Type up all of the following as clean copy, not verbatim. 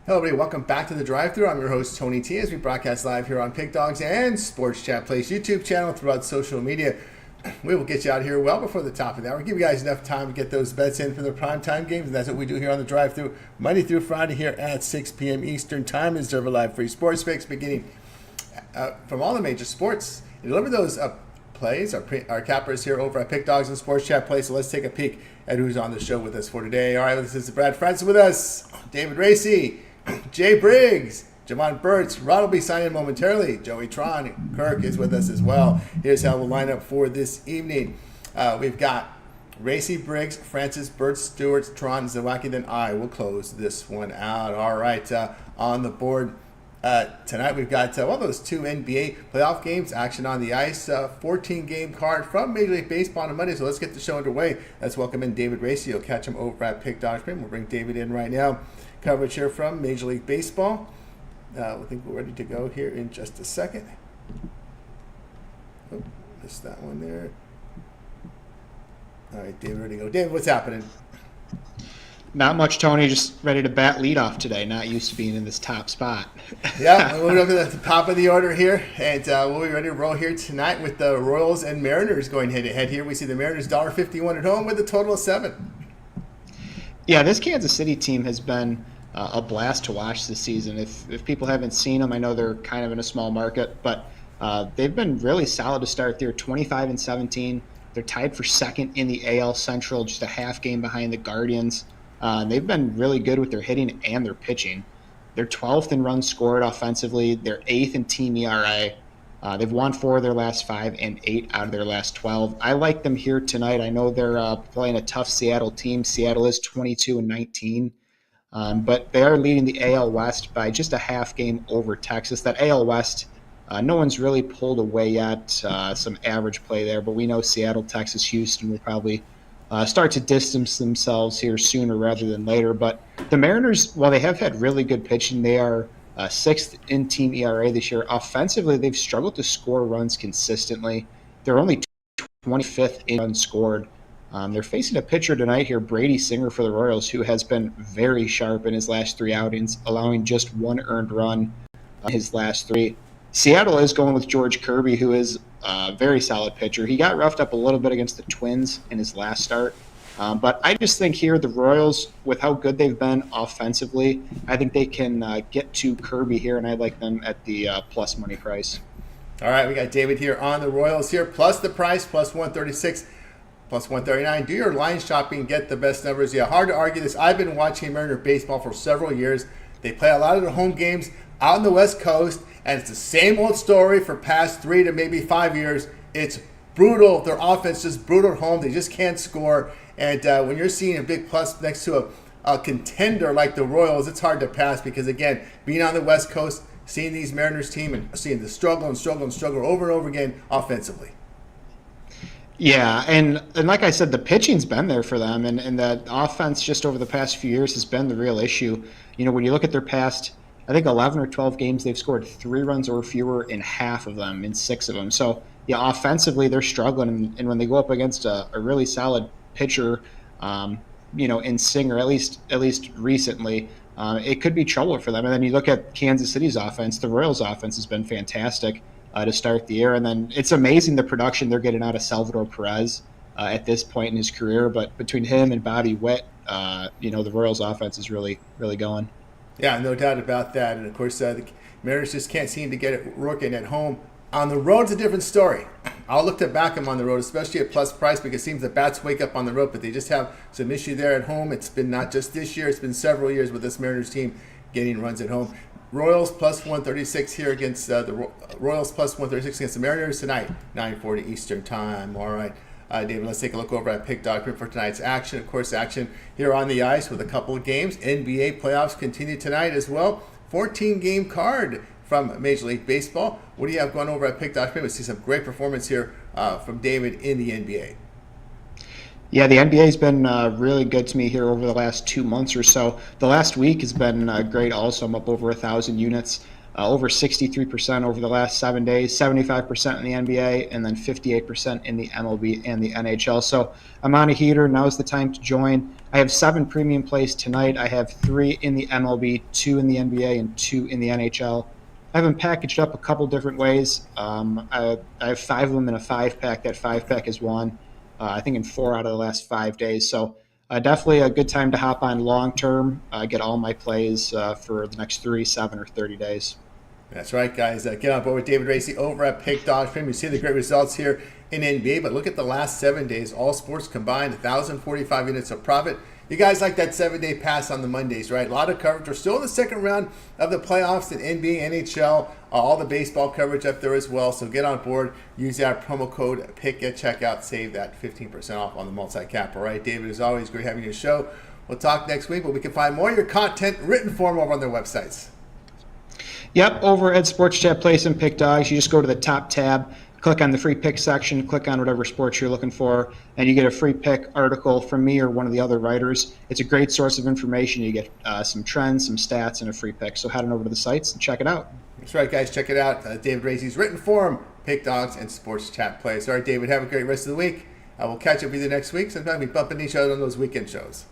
Hello, everybody. Welcome back to the drive-thru. I'm your host, Tony T, as we broadcast live here on Pig Dogs and Sports Chat Place YouTube channel throughout social media. We will get you out here well before the top of the hour. Give you guys enough time to get those bets in for the primetime games, and that's what we do here on the drive-thru Monday through Friday here at 6 p.m. Eastern Time. Is our live free sports fix beginning from all the major sports. You deliver those plays, our cappers here over at Pig Dogs and Sports Chat Place. So let's take a peek at who's on the show with us for today. All right, this is Brad Francis with us, David Racey, Jay Briggs, Javon Burts. Rod will be signing momentarily. Joey Tron, Kirk is with us as well. Here's how we'll line up for this evening. We've got Racey, Briggs, Francis, Burts, Stewart, Tron, Zawacky. Then I will close this one out. All right, on the board tonight we've got those two NBA playoff games, action on the ice, 14-game card from Major League Baseball on Monday. So let's get the show underway. Let's welcome in David Racey. You'll catch him over at Pig Dogs. We'll bring David in right now. Coverage here from Major League Baseball. I think we're ready to go here in just a second. Oh, missed that one there. All right, David, ready to go. David, what's happening? Not much, Tony. Just ready to bat leadoff today. Not used to being in this top spot. Yeah, we'll go to the top of the order here, and we'll be ready to roll here tonight with the Royals and Mariners going head-to-head here. We see the Mariners $1.51 at home with a total of 7. Yeah, this Kansas City team has been a blast to watch this season. If people haven't seen them, I know they're kind of in a small market, but they've been really solid to start. They're 25-17. They're tied for second in the AL Central, just a half game behind the Guardians. They've been really good with their hitting and their pitching. They're 12th in runs scored offensively. They're 8th in team ERA. They've won 4 of their last 5 and 8 out of their last 12. I like them here tonight. I know they're playing a tough Seattle team. Seattle is 22-19, but they are leading the AL West by just a half game over Texas. That AL West, no one's really pulled away yet. Some average play there, but we know Seattle, Texas, Houston will probably start to distance themselves here sooner rather than later. But the Mariners, while they have had really good pitching, they are 6th in team ERA this year. Offensively, they've struggled to score runs consistently. They're only 25th in runs scored. They're facing a pitcher tonight here, Brady Singer for the Royals, who has been very sharp in his last 3 outings, allowing just 1 earned run in his last 3. Seattle is going with George Kirby, who is a very solid pitcher. He got roughed up a little bit against the Twins in his last start. But I just think here the Royals, with how good they've been offensively, I think they can get to Kirby here, and I like them at the plus money price. All right, we got David here on the Royals here, plus the price, plus 136, plus 139. Do your line shopping, get the best numbers. Yeah, hard to argue this. I've been watching Mariner baseball for several years. They play a lot of their home games out on the West Coast, and it's the same old story for past 3 to maybe 5 years. It's brutal. Their offense is brutal at home. They just can't score. And when you're seeing a big plus next to a contender like the Royals, it's hard to pass because, again, being on the West Coast, seeing these Mariners team and seeing the struggle over and over again offensively. Yeah, and like I said, the pitching's been there for them, and the offense just over the past few years has been the real issue. You know, when you look at their past, I think 11 or 12 games, they've scored 3 runs or fewer in half of them, in 6 of them. So, yeah, offensively, they're struggling, and when they go up against a really solid pitcher, in Singer, at least recently, it could be trouble for them. And then you look at Kansas City's offense. The Royals' offense has been fantastic to start the year, and then it's amazing the production they're getting out of Salvador Perez at this point in his career. But between him and Bobby Witt, the Royals' offense is really, really going. Yeah, no doubt about that. And of course, the Mariners just can't seem to get it working at home. On the road, it's a different story. I'll look to back them on the road, especially at plus price, because it seems the bats wake up on the road, but they just have some issue there at home. It's been not just this year, it's been several years with this Mariners team getting runs at home. Royals plus 136 here against the Royals plus 136 against the Mariners tonight, 9:40 Eastern Time. All right, David, let's take a look over at Pick Dog for tonight's action. Of course, action here on the ice with a couple of games. NBA playoffs continue tonight as well. 14-game card from Major League Baseball. What do you have going over at Pick Dog? We see some great performance here from David in the NBA. Yeah, the NBA has been really good to me here over the last 2 months or so. The last week has been great also. I'm up over 1,000 units. over 63% over the last 7 days, 75% in the NBA, and then 58% in the MLB and the NHL. So I'm on a heater. Now's the time to join. I have 7 premium plays tonight. I have 3 in the MLB, 2 in the NBA, and 2 in the NHL. I have them packaged up a couple different ways. I have 5 of them in a 5-pack. That 5-pack is won, I think, in 4 out of the last 5 days. So definitely a good time to hop on long term, get all my plays for the next 3, 7, or 30 days. That's right, guys. Get on board with David Racey over at Pick Dogs Premium. You see the great results here in NBA, but look at the last 7 days. All sports combined, 1,045 units of profit. You guys like that 7-day pass on the Mondays, right? A lot of coverage. We're still in the second round of the playoffs in NBA, NHL, all the baseball coverage up there as well. So get on board. Use that promo code PICK at checkout. Save that 15% off on the multi-cap. All right, David, as always, great having you on the show. We'll talk next week, but we can find more of your content written form over on their websites. Yep, over at Sports Chat Place and Pick Dogs, you just go to the top tab, click on the free pick section, click on whatever sports you're looking for, and you get a free pick article from me or one of the other writers. It's a great source of information. You get some trends, some stats, and a free pick. So head on over to the sites and check it out. That's right, guys. Check it out. David Racey's written form, Pick Dogs, and Sports Chat Place. All right, David, have a great rest of the week. We'll catch up with you next week. Sometimes we bump into each other on those weekend shows.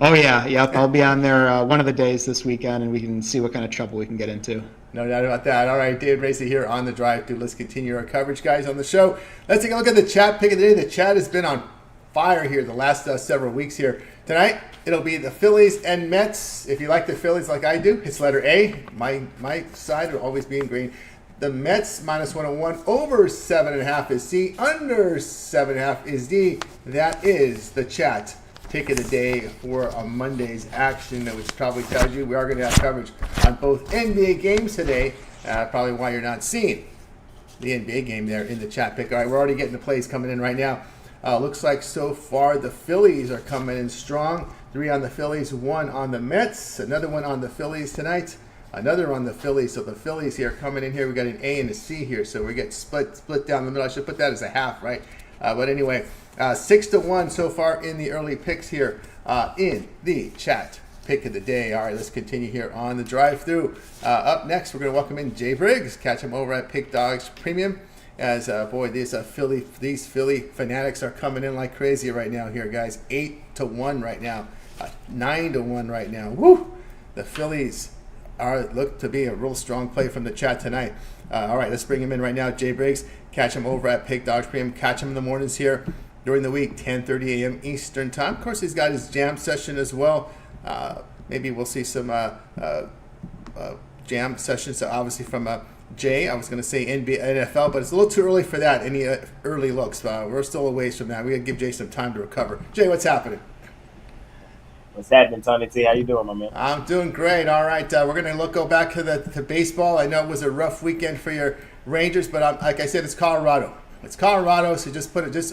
Oh, yeah. Yep. I'll be on there one of the days this weekend, and we can see what kind of trouble we can get into. No doubt about that. All right, David Racey here on the Drive Thru. Let's continue our coverage, guys, on the show. Let's take a look at the chat pick of the day. The chat has been on fire here the last several weeks here. Tonight, it'll be the Phillies and Mets. If you like the Phillies like I do, it's letter A. My side will always be in green. The Mets, -101. Over 7.5 is C. Under 7.5 is D. That is the chat pick of the day for a Monday's action, which probably tells you we are going to have coverage on both NBA games today. Probably why you're not seeing the NBA game there in the chat pick. All right, we're already getting the plays coming in right now. Looks like so far the Phillies are coming in strong. 3 on the Phillies, 1 on the Mets. Another one on the Phillies tonight. Another on the Phillies. So the Phillies here coming in here. We got an A and a C here. So we get split down the middle. I should put that as a half, right? But anyway, 6-1 so far in the early picks here in the chat pick of the day. All right, let's continue here on the drive-through. Up next, we're going to welcome in Jay Briggs. Catch him over at Pick Dogs Premium. As boy, these Philly fanatics are coming in like crazy right now here, guys. 8-1 right now, 9-1 right now. Woo! The Phillies look to be a real strong play from the chat tonight. All right, let's bring him in right now. Jay Briggs. Catch him over at Pick Dogs Premium. Catch him in the mornings here during the week, 10:30 a.m. Eastern Time. Of course, he's got his jam session as well. Maybe we'll see some jam sessions, obviously, from Jay. I was going to say NBA, NFL, but it's a little too early for that. Any early looks. We're still a ways from that. We got to give Jay some time to recover. Jay, what's happening? What's happening, Tony T? How you doing, my man? I'm doing great. All right, we're going to go back to baseball. I know it was a rough weekend for your Rangers, but like I said, it's Colorado. It's Colorado, so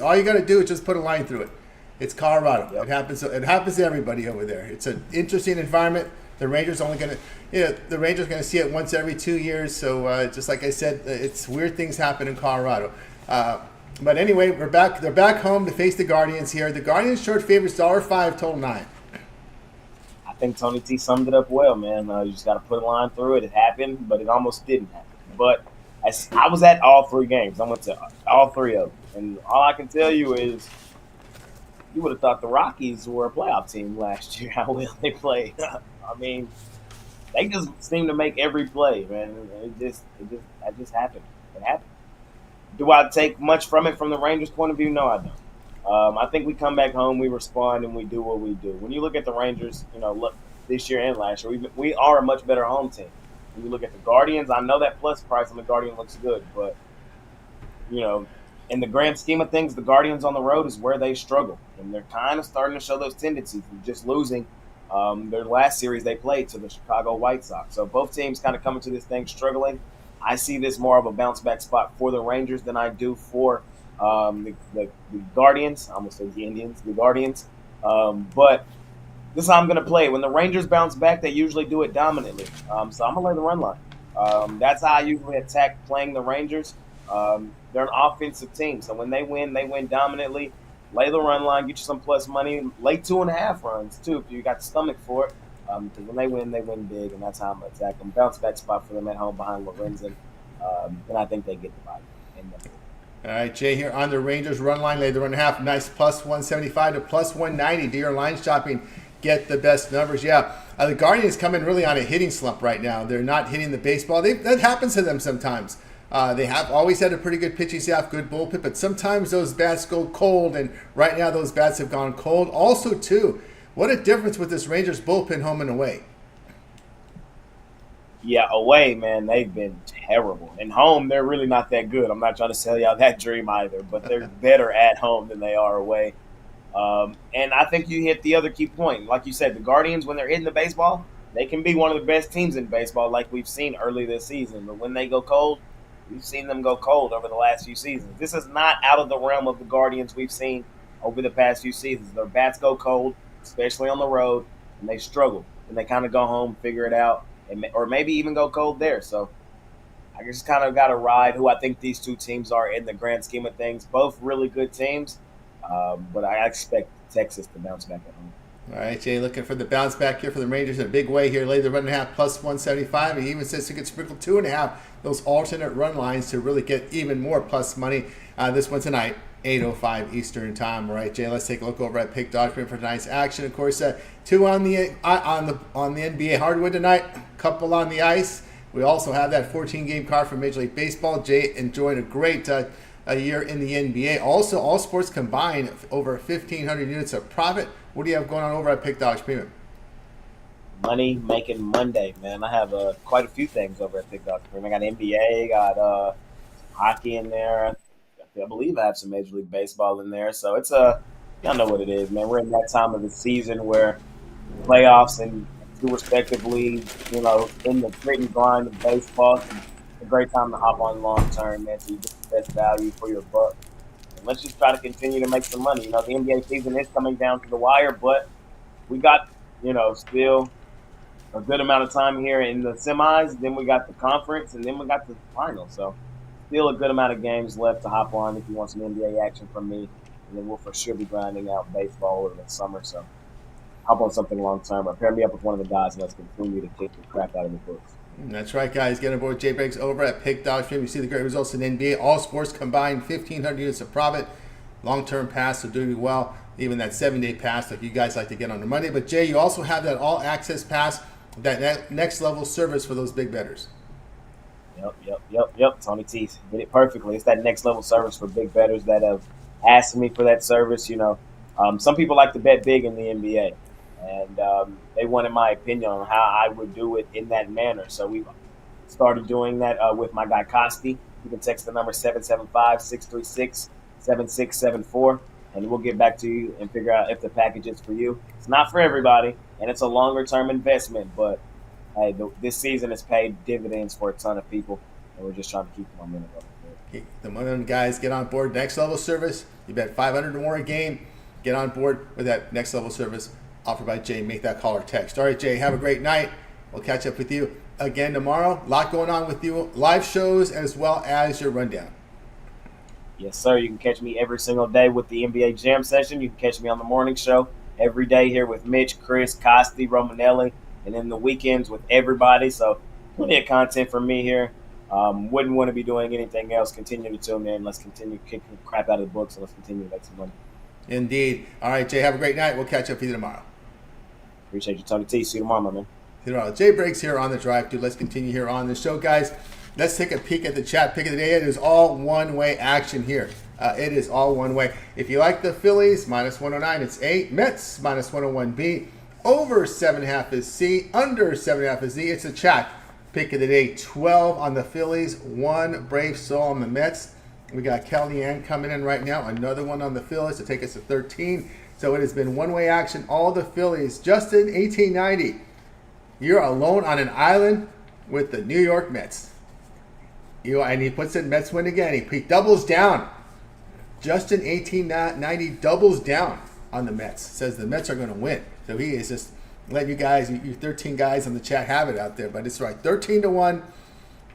all you got to do is just put a line through it. It's Colorado. Yep. It happens to everybody over there. It's an interesting environment. The Rangers going to see it once every 2 years. So just like I said, it's weird things happen in Colorado. But anyway, we're back. They're back home to face the Guardians here. The Guardians short favorites $1.05, total 9. I think Tony T summed it up well, man. You just got to put a line through it. It happened, but it almost didn't happen. But I was at all 3 games. I went to all 3 of them. And all I can tell you is you would have thought the Rockies were a playoff team last year, how well they played. I mean, they just seem to make every play, man. It just happened. It happened. Do I take much from it from the Rangers' point of view? No, I don't. I think we come back home, we respond, and we do what we do. When you look at the Rangers, look this year and last year, we are a much better home team. When you look at the Guardians, I know that plus price on the Guardian looks good, but, in the grand scheme of things, the Guardians on the road is where they struggle. And they're kind of starting to show those tendencies of just losing their last series they played to the Chicago White Sox. So both teams kind of coming to this thing struggling. I see this more of a bounce-back spot for the Rangers than I do for the Guardians. I almost said the Indians, the Guardians. But this is how I'm going to play. When the Rangers bounce back, they usually do it dominantly. So I'm going to lay the run line. That's how I usually attack playing the Rangers. They're an offensive team. So when they win dominantly. Lay the run line, get you some plus money. Lay 2.5 runs, too, if you got the stomach for it. Because when they win big, and that's how I'm going to attack them. Bounce back spot for them at home behind Lorenzen. And I think they get the bye. All right, Jay here on the Rangers run line. Lay the run half. Nice plus 175 to plus 190. Do your line shopping. Get the best numbers. Yeah, the Guardians come in really on a hitting slump right now. They're not hitting the baseball. That happens to them sometimes. They have always had a pretty good pitching staff, good bullpen, but sometimes those bats go cold, and right now those bats have gone cold. Also, too, what a difference with this Rangers bullpen home and away. Yeah, away, man, they've been terrible. And home, they're really not that good. I'm not trying to sell y'all that dream either, but they're better at home than they are away. And I think you hit the other key point. Like you said, the Guardians, when they're hitting the baseball, they can be one of the best teams in baseball like we've seen early this season. But when they go cold, we've seen them go cold over the last few seasons. This is not out of the realm of the Guardians we've seen over the past few seasons. Their bats go cold, especially on the road, and they struggle. And they kind of go home, figure it out, or maybe even go cold there. So I just kind of got to ride who I think these two teams are in the grand scheme of things. Both really good teams, but I expect Texas to bounce back at home. All right, Jay, looking for the bounce back here for the Rangers in a big way here. Lay the run and a half plus 175. He even says he could sprinkle 2.5, those alternate run lines to really get even more plus money. This one tonight, 8:05 Eastern time. All right, Jay, let's take a look over at Pick Dog for tonight's action. Of course, two on the NBA hardwood tonight, couple on the ice. We also have that 14-game card from Major League Baseball. Jay enjoyed a great a year in the NBA. Also, all sports combined, over 1,500 units of profit. What do you have going on over at Pick Dogs Premium? Money making Monday, man. I have quite a few things over at Pick Dogs Premium. I got NBA, got hockey in there. I believe I have some Major League Baseball in there. So it's y'all know what it is, man. We're in that time of the season where playoffs and two respective leagues, in the grit and grind of baseball. It's a great time to hop on long term, man, so you get the best value for your buck. And let's just try to continue to make some money. The NBA season is coming down to the wire, but we got, still a good amount of time here in the semis. Then we got the conference, and then we got the final. So still a good amount of games left to hop on if you want some NBA action from me. And then we'll for sure be grinding out baseball over the summer. So hop on something long term or pair me up with one of the guys and let's continue to kick the crap out of the books. That's right, guys. Get on board Jay Briggs over at Pick Dogs Stream. You see the great results in NBA. All sports combined, 1,500 units of profit. Long-term pass, so doing well. Even that 7-day pass like you guys like to get on the Monday. But, Jay, you also have that all-access pass, that next-level service for those big bettors. Yep. Tony T did it perfectly. It's that next-level service for big bettors that have asked me for that service. Some people like to bet big in the NBA. And they wanted my opinion on how I would do it in that manner. So we started doing that with my guy Costi. You can text the number 775-636-7674, and we'll get back to you and figure out if the package is for you. It's not for everybody, and it's a longer-term investment, but hey, this season has paid dividends for a ton of people, and we're just trying to keep the momentum up. The momentum guys, get on board. Next level service. You bet 500 or more a game. Get on board with that next level service offered by Jay. Make that call or text. All right, Jay, have a great night. We'll catch up with you again tomorrow. A lot going on with you. Live shows as well as your rundown. Yes, sir. You can catch me every single day with the NBA Jam Session. You can catch me on the morning show every day here with Mitch, Chris, Costi, Romanelli, and then the weekends with everybody. So plenty of content for me here. Wouldn't want to be doing anything else. Continue to tune in. Let's continue kicking the crap out of the books, and let's continue to make some money. Indeed. All right, Jay, have a great night. We'll catch up with you tomorrow. Appreciate you, Tony T. See you tomorrow, my man. See you tomorrow. Jay Briggs here on the Drive Thru. Let's continue here on the show, guys. Let's take a peek at the chat pick of the day. It is all one-way action here. It is all one way. If you like the Phillies, minus 109, it's A. Mets, minus 101, B. Over 7.5 is C. Under 7.5 is D. It's a chat pick of the day. 12 on the Phillies, 1 brave soul on the Mets. We got Kellyanne coming in right now. Another one on the Phillies to take us to 13. So it has been one-way action. All the Phillies. Justin, 1890. You're alone on an island with the New York Mets. And he puts in Mets win again. He doubles down. Justin, 1890, doubles down on the Mets. Says the Mets are going to win. So he is just letting you guys, you 13 guys on the chat have it out there. But it's right. 13-1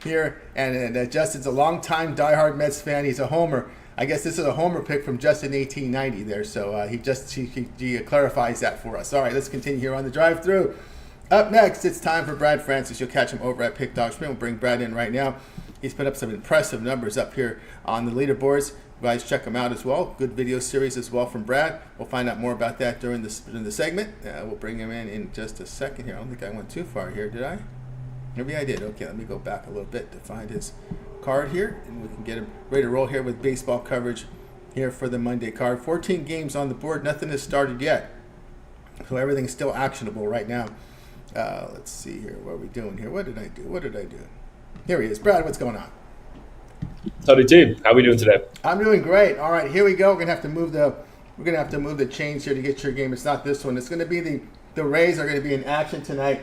here. And Justin's a longtime diehard Mets fan. He's a homer. I guess this is a homer pick from Justin 1890 there. So he clarifies that for us. All right, let's continue here on the drive-through. Up next, it's time for Brad Francis. You'll catch him over at Pick Dog Spin. We'll bring Brad in right now. He's put up some impressive numbers up here on the leaderboards. You guys check him out as well. Good video series as well from Brad. We'll find out more about that during the segment. We'll bring him in just a second here. I don't think I went too far here, did I? Maybe I did. Okay, let me go back a little bit to find his card here, and we can get him ready to roll here with baseball coverage here for the Monday card. 14 games on the board. Nothing has started yet, so everything's still actionable right now. Let's see here. What are we doing here? What did I do? Here he is. Brad, what's going on? Howdy team. How are we doing today? I'm doing great. All right, here we go. We're gonna have to move the chains here to get your game. It's not this one. It's gonna be the Rays are gonna be in action tonight,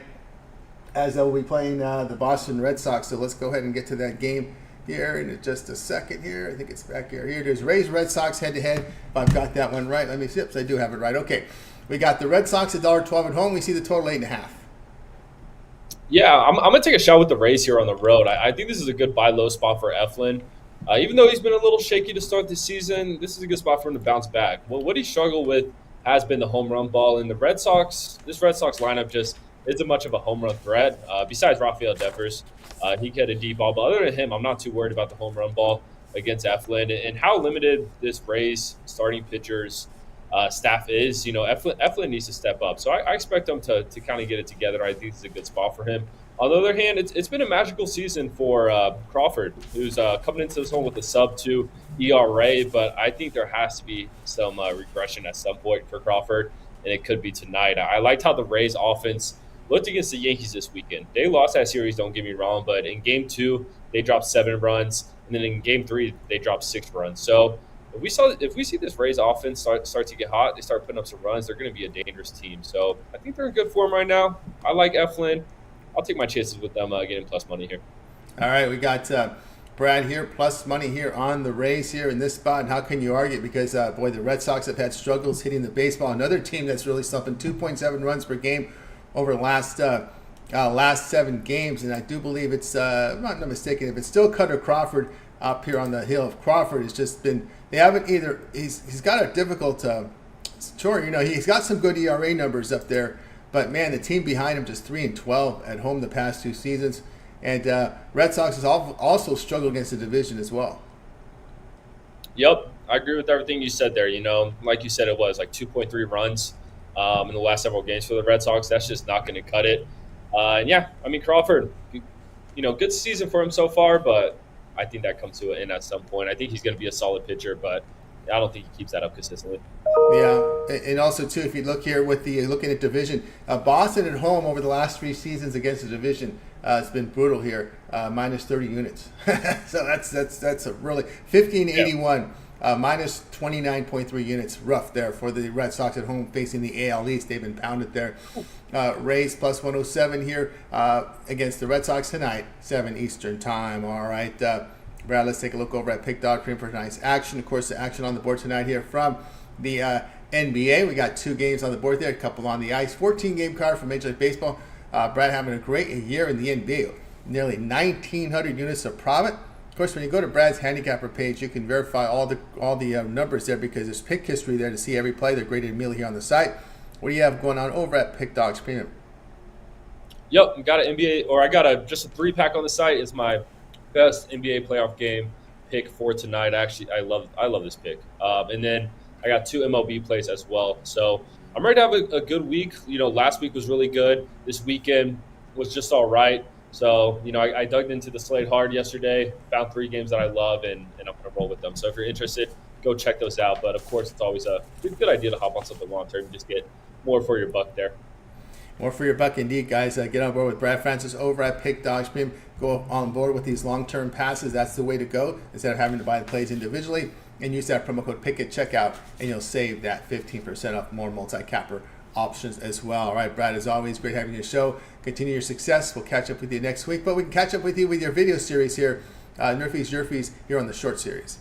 as they'll be playing the Boston Red Sox. So let's go ahead and get to that game here in just a second here. I think it's back here. Here it is. Rays Red Sox head to head. If I've got that one right, let me see. Yep, I do have it right. Okay, we got the Red Sox $1.12 at home. We see the total 8.5. Yeah, I'm going to take a shot with the Rays here on the road. I think this is a good buy low spot for Eflin. Even though he's been a little shaky to start the season, this is a good spot for him to bounce back. Well, what he struggled with has been the home run ball. And the Red Sox, this Red Sox lineup just isn't much of a home run threat. Besides Rafael Devers, he can hit a deep ball. But other than him, I'm not too worried about the home run ball against Eflin. And how limited this Rays starting pitchers staff is, Eflin needs to step up. So I expect him to kind of get it together. I think it's a good spot for him. On the other hand, it's been a magical season for Crawford, who's coming into this one with a sub-2 ERA, but I think there has to be some regression at some point for Crawford, and it could be tonight. I liked how the Rays offense looked against the Yankees this weekend. They lost that series, don't get me wrong, but in Game 2, they dropped 7 runs, and then in Game 3, they dropped 6 runs. So if we see this Rays offense start to get hot, they start putting up some runs, they're going to be a dangerous team. So I think they're in good form right now. I like Eflin. I'll take my chances with them getting plus money here. All right, we got Brad here, plus money here on the Rays here in this spot. And how can you argue? Because, the Red Sox have had struggles hitting the baseball. Another team that's really slumping, 2.7 runs per game over the last 7 games. And I do believe it's, I'm not mistaken, if it's still Cutter Crawford up here on the hill of Crawford, it's just been, they haven't either, he's got a difficult, sure, he's got some good ERA numbers up there. But, man, the team behind him just 3-12 at home the past 2 seasons. And Red Sox has also struggled against the division as well. Yep, I agree with everything you said there. Like you said, it was like 2.3 runs in the last several games for the Red Sox. That's just not going to cut it. Crawford, good season for him so far, but I think that comes to an end at some point. I think he's going to be a solid pitcher, but I don't think he keeps that up consistently. Yeah, and also, too, if you look here with looking at division, Boston at home over the last 3 seasons against the division has been brutal here, minus 30 units. So that's a really 1581, minus 29.3 units. Rough there for the Red Sox at home facing the AL East. They've been pounded there. Rays plus 107 here against the Red Sox tonight, 7 Eastern time. All right, Brad, let's take a look over at Pick Dog Cream for tonight's action. Of course, the action on the board tonight here from the NBA. We got 2 games on the board there, a couple on the ice. 14-game card for Major League Baseball. Brad having a great year in the NBA. Nearly 1,900 units of profit. Of course, when you go to Brad's handicapper page, you can verify all the numbers there because there's pick history there to see every play. They're graded immediately here on the site. What do you have going on over at Pick Dogs Premium? Yep, I got just a 3-pack on the site. It's my best NBA playoff game pick for tonight. Actually, I love this pick. And then I got 2 MLB plays as well. So I'm ready to have a good week. Last week was really good. This weekend was just all right. So, I dug into the slate hard yesterday, found 3 games that I love, and I'm going to roll with them. So if you're interested, go check those out. But, of course, it's always a good idea to hop on something long-term and just get more for your buck there. More for your buck indeed, guys. Get on board with Brad Francis over at Pick Dogs Premium. Go on board with these long-term passes. That's the way to go instead of having to buy the plays individually. And use that promo code PICK at checkout, and you'll save that 15% off more multi-capper options as well. All right, Brad, as always, great having you on the show. Continue your success. We'll catch up with you next week, but we can catch up with you with your video series here, Nerfies, Yerfies, here on the short series.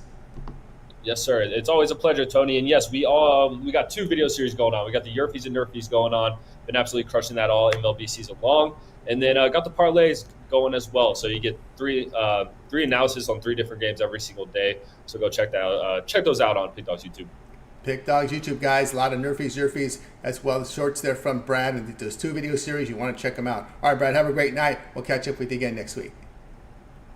Yes, sir. It's always a pleasure, Tony. And yes, we got 2 video series going on. We got the Yerfies and Nerfies going on. Been absolutely crushing that all MLB season long. And then got the parlays going as well. So you get 3 analysis on 3 different games every single day. So go check that out. Check those out on Pick Dogs YouTube. Pick Dogs YouTube, guys. A lot of Nerfies, Yerfies, as well as shorts there from Brad and those 2 video series. You want to check them out. All right, Brad, have a great night. We'll catch up with you again next week.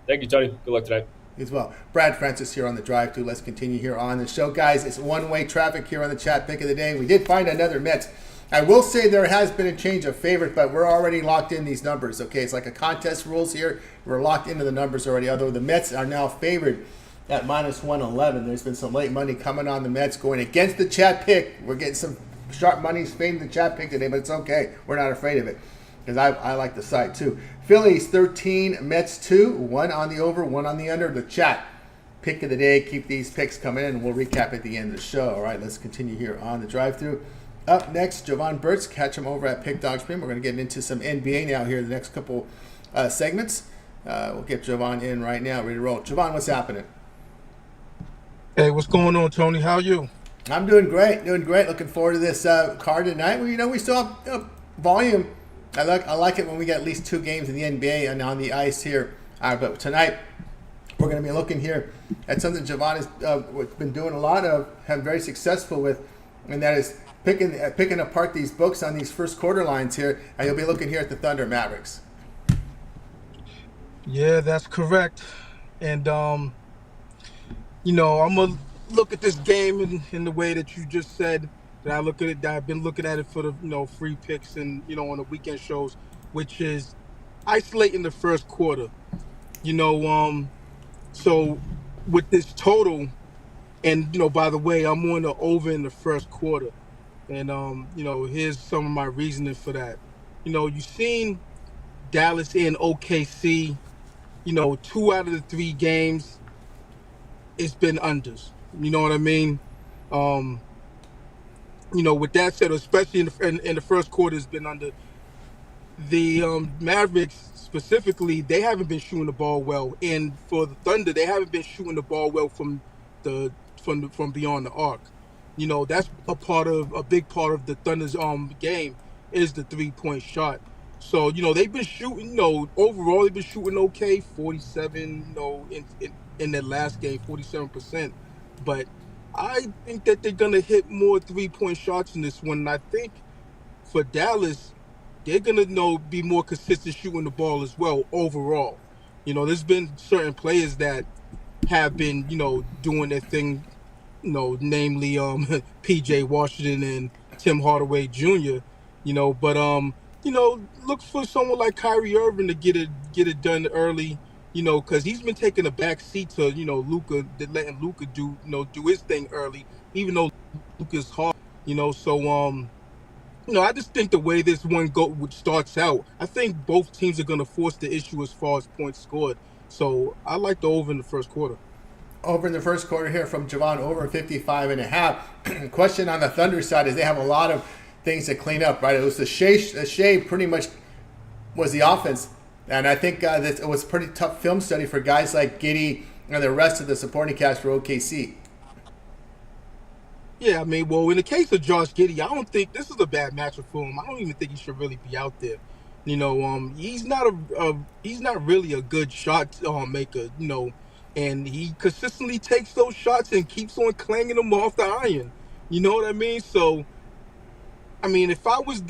Thank you, Tony. Good luck tonight. As well. Brad Francis here on the drive through. Let's continue here on the show, guys. It's one-way traffic here on the chat pick of the day. We did find another Mets. I will say there has been a change of favorite, but we're already locked in these numbers. Okay, it's like a contest rules here. We're locked into the numbers already. Although the Mets are now favored at -111. There's been some late money coming on the Mets going against the chat pick. We're getting some sharp money fading the chat pick today, but it's okay. We're not afraid of it because I like the side too. Phillies 13, Mets 2, 1 on the over, 1 on the under. The chat pick of the day. Keep these picks coming in, and we'll recap at the end of the show. All right, let's continue here on the drive-through. Up next, Javon Burts. Catch him over at Pick Dogs Premium. We're going to get into some NBA now here in the next couple segments. We'll get Javon in right now, ready to roll. Javon, what's happening? Hey, what's going on, Tony? How are you? I'm doing great. Looking forward to this card tonight. Well, we still have volume. I like it when we get at least 2 games in the NBA and on the ice here. But tonight, we're going to be looking here at something Javon has been doing a lot of, have very successful with, and that is picking apart these books on these first quarter lines here. And you'll be looking here at the Thunder Mavericks. Yeah, that's correct. And I'm gonna look at this game in the way that you just said. That I look at it. That I've been looking at it for the free picks and on the weekend shows, which is isolating the first quarter. So with this total, and by the way, I'm on the over in the first quarter, and here's some of my reasoning for that. You've seen Dallas and OKC. 2 out of the 3 games, it's been unders. You know what I mean? With that said, especially in the first quarter, it's been under. The Mavericks specifically, they haven't been shooting the ball well, and for the Thunder, they haven't been shooting the ball well from beyond the arc. That's a big part of the Thunder's game is the 3-point shot. So they've been shooting. Overall they've been shooting okay, 47. In their last game, 47%. But I think that they're gonna hit more 3-point shots in this one. And I think for Dallas, they're gonna be more consistent shooting the ball as well. Overall, there's been certain players that have been doing their thing. Namely P.J. Washington and Tim Hardaway Jr. But look for someone like Kyrie Irving to get it done early. Because he's been taking a back seat to Luka, letting Luka do his thing early, even though Luka's hard. So I just think the way this one starts out, I think both teams are going to force the issue as far as points scored. So I like the over in the first quarter. Over in the first quarter here from Javon, over 55.5. Question on the Thunder side is they have a lot of things to clean up, right? It was the Shea pretty much was the offense. And I think that it was a pretty tough film study for guys like Giddey and the rest of the supporting cast for OKC. Yeah, in the case of Josh Giddey, I don't think this is a bad matchup for him. I don't even think he should really be out there. He's not really a good shot maker. And he consistently takes those shots and keeps on clanging them off the iron. You know what I mean? So, if I was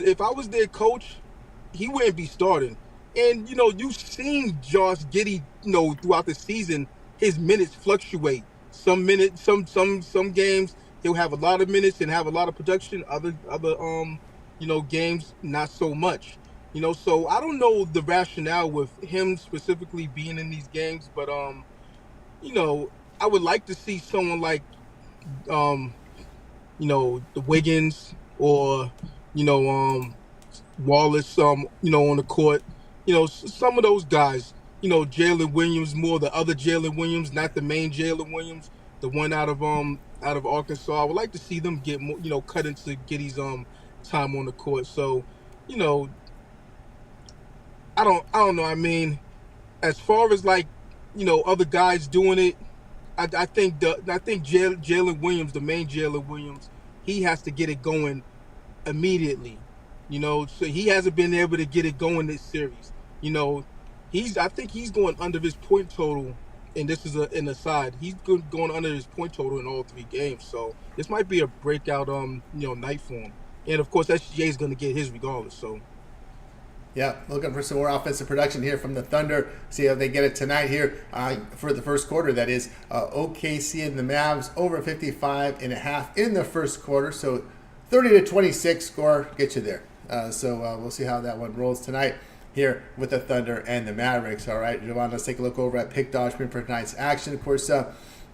their coach, he wouldn't be starting. And you've seen Josh Giddey, throughout the season, his minutes fluctuate. Some games he'll have a lot of minutes and have a lot of production. Other games not so much. So I don't know the rationale with him specifically being in these games, but I would like to see someone like the Wiggins or Wallace on the court. Some of those guys, Jalen Williams, more the other Jalen Williams, not the main Jalen Williams, the one out of Arkansas. I would like to see them get more, cut into Giddey's time on the court. So, I don't know. As far as other guys doing it, I think Jalen Williams, the main Jalen Williams, he has to get it going immediately. So he hasn't been able to get it going this series. I think he's going under his point total and this is an aside. He's going under his point total in all 3 games, so this might be a breakout night for him. And of course, SGA is going to get his regardless. So. Yeah, looking for some more offensive production here from the Thunder. See how they get it tonight here for the first quarter. That is OKC and the Mavs over 55.5 in the first quarter. So 30-26 score gets you there. So we'll see how that one rolls tonight here with the Thunder and the Mavericks. All right, Javon, let's take a look over at Pick Dodge for tonight's action. Of course,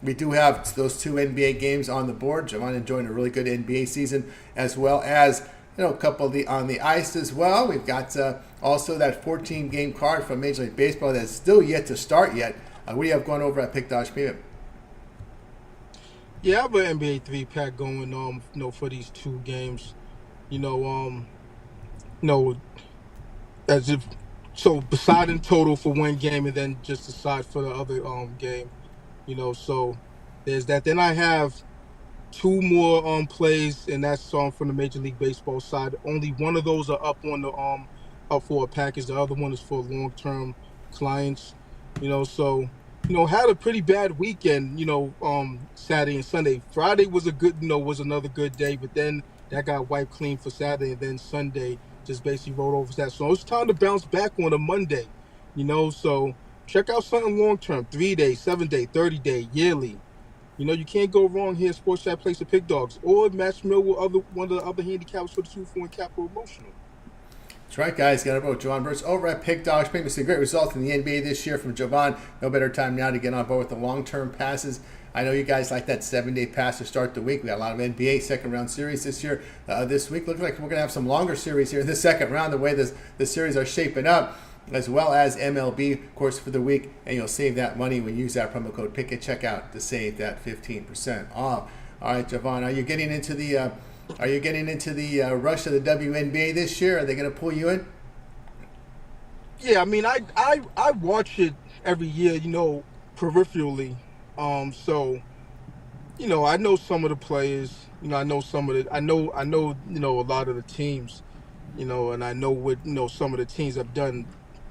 we do have those 2 NBA games on the board. Javon enjoying a really good NBA season, as well as a couple on the ice as well. We've got also that 14-game card from Major League Baseball that's still yet to start yet. What do you have going over at Pick Dodge Premium? Yeah, I have an NBA 3-pack going for these 2 games. As if so beside in total for 1 game and then just aside for the other game. So there's that. Then I have 2 more plays, and that's from the Major League Baseball side. Only one of those are up on the up for a package. The other one is for long-term clients. So had a pretty bad weekend. Saturday and Sunday. Friday was was another good day, but then that got wiped clean for Saturday, and then Sunday just basically rolled over that. So it's time to bounce back on a Monday. So check out something long-term: 3-day, 7-day, 30-day, yearly. You can't go wrong here at Sports Chat Place of Pick Dogs or match mill with one of the other handicaps for the 2-4 Capital Emotional. That's right, guys. Got about Javon Burts over at Pick Dogs. Maybe some great results in the NBA this year from Javon. No better time now to get on board with the long-term passes. I know you guys like that 7-day pass to start the week. We got a lot of NBA second-round series this year. This week, looks like we're going to have some longer series here in the second round, the way the series are shaping up, as well as MLB, of course, for the week. And you'll save that money when you use that promo code PICK at checkout to save that 15% off. All right, Javon, are you getting into the rush of the WNBA this year? Are they going to pull you in? Yeah, I mean, I watch it every year, peripherally. So, I know some of the players. I know a lot of the teams. And I know what some of the teams have done.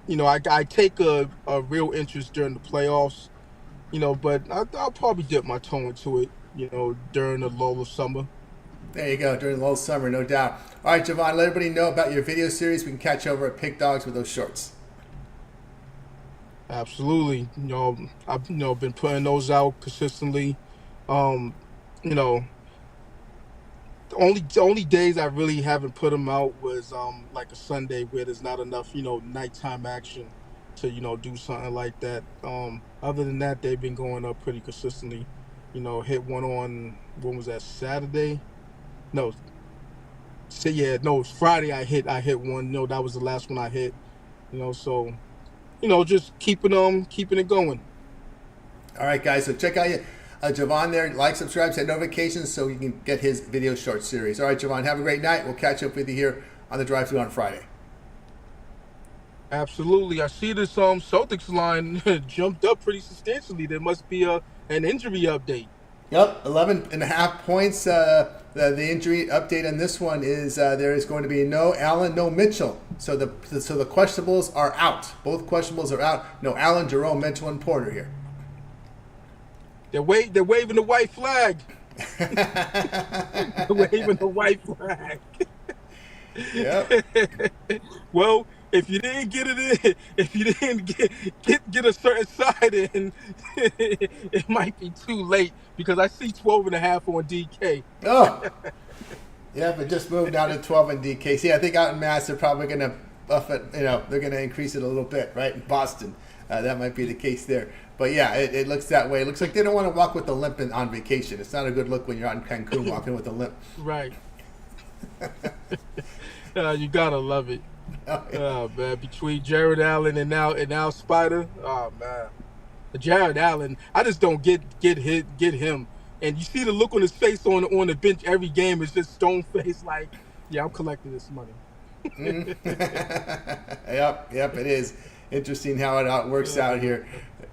I take a real interest during the playoffs, but I'll probably dip my toe into it, during the lull of summer. There you go, during the lull of summer, no doubt. All right, Javon, let everybody know about your video series. We can catch you over at Pick Dogs with those shorts. Absolutely. I've been putting those out consistently. The only days I really haven't put them out was like a Sunday where there's not enough nighttime action to do something like that. Other than that, they've been going up pretty consistently. Hit one on, when was that, Saturday? No. So yeah, no, it was Friday. I hit one. That was the last one I hit. So just keeping it going. All right, guys. So check out Javon there. Like, subscribe, set notifications so you can get his video short series. All right, Javon, have a great night. We'll catch up with you here on the drive-thru on Friday. Absolutely. I see this Celtics line jumped up pretty substantially. There must be an injury update. Yep, 11.5 points. The injury update on this one is there is going to be no Allen, no Mitchell. So the questionables are out. Both questionables are out. No Allen, Jerome, Mitchell, and Porter here. They're waving the white flag. They're waving the white flag. Yep. Well, if you didn't get it in, if you didn't get a certain side in, it might be too late because I see 12.5 on DK. Oh, yeah, but just moved down to 12 in DK. See, I think out in Mass they're probably going to buff it. They're going to increase it a little bit, right? In Boston, that might be the case there. But yeah, it looks that way. It looks like they don't want to walk with a limp on vacation. It's not a good look when you're out in Cancun walking with a limp. Right. You gotta love it. Oh, yeah. Oh man, between Jared Allen and now Spider, oh man, Jared Allen, I just don't get him. And you see the look on his face on the bench every game is just stone face, like, yeah, I'm collecting this money. Yep, it is interesting how it works out here.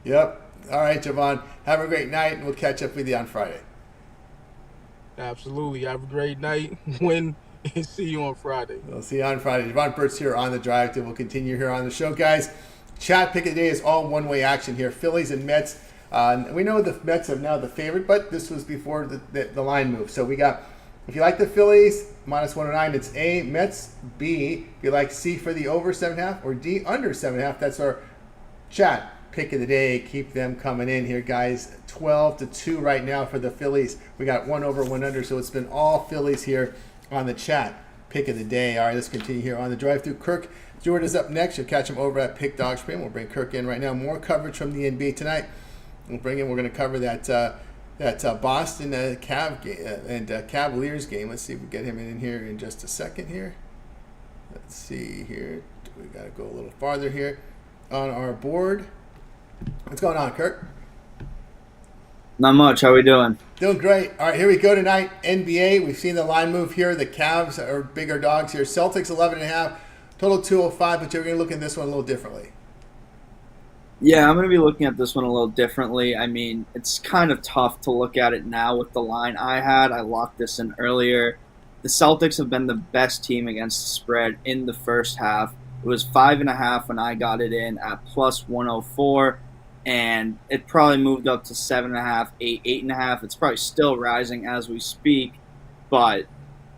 Yep. All right, Javon, have a great night, and we'll catch up with you on Friday. Absolutely, have a great night. Win. And see you on Friday. We'll see you on Friday. Javon Burts here on the drive. We'll continue here on the show, guys. Chat pick of the day is all one-way action here. Phillies and Mets We know the Mets are now the favorite, but this was before the line move. So we got, if you like the Phillies, -109, it's A, Mets, B. If you like C for the over 7.5 or D, under 7.5, that's our chat pick of the day. Keep them coming in here, guys. 12-2 right now for the Phillies. We got 1 over, 1 under, so it's been all Phillies here on the chat pick of the day. All right, let's continue here on the drive-through. Kirk Stewart is up next. You'll catch him over at Pick Dog Stream. We'll bring Kirk in right now. More coverage from the NBA tonight. We're going to cover that Boston Cavaliers game. Let's see if we get him in here in just a second here. Let's see here. We got to go a little farther here on our board. What's going on, Kirk? Not much. How we doing? Doing great. All right, here we go tonight. NBA. We've seen the line move here. The Cavs are bigger dogs here. Celtics 11.5. Total 205, but you're going to look at this one a little differently. Yeah, I'm going to be looking at this one a little differently. I mean, it's kind of tough to look at it now with the line I had. I locked this in earlier. The Celtics have been the best team against the spread in the first half. It was 5.5 when I got it in at +104, and it probably moved up to 7.5, 8, 8.5. It's probably still rising as we speak, but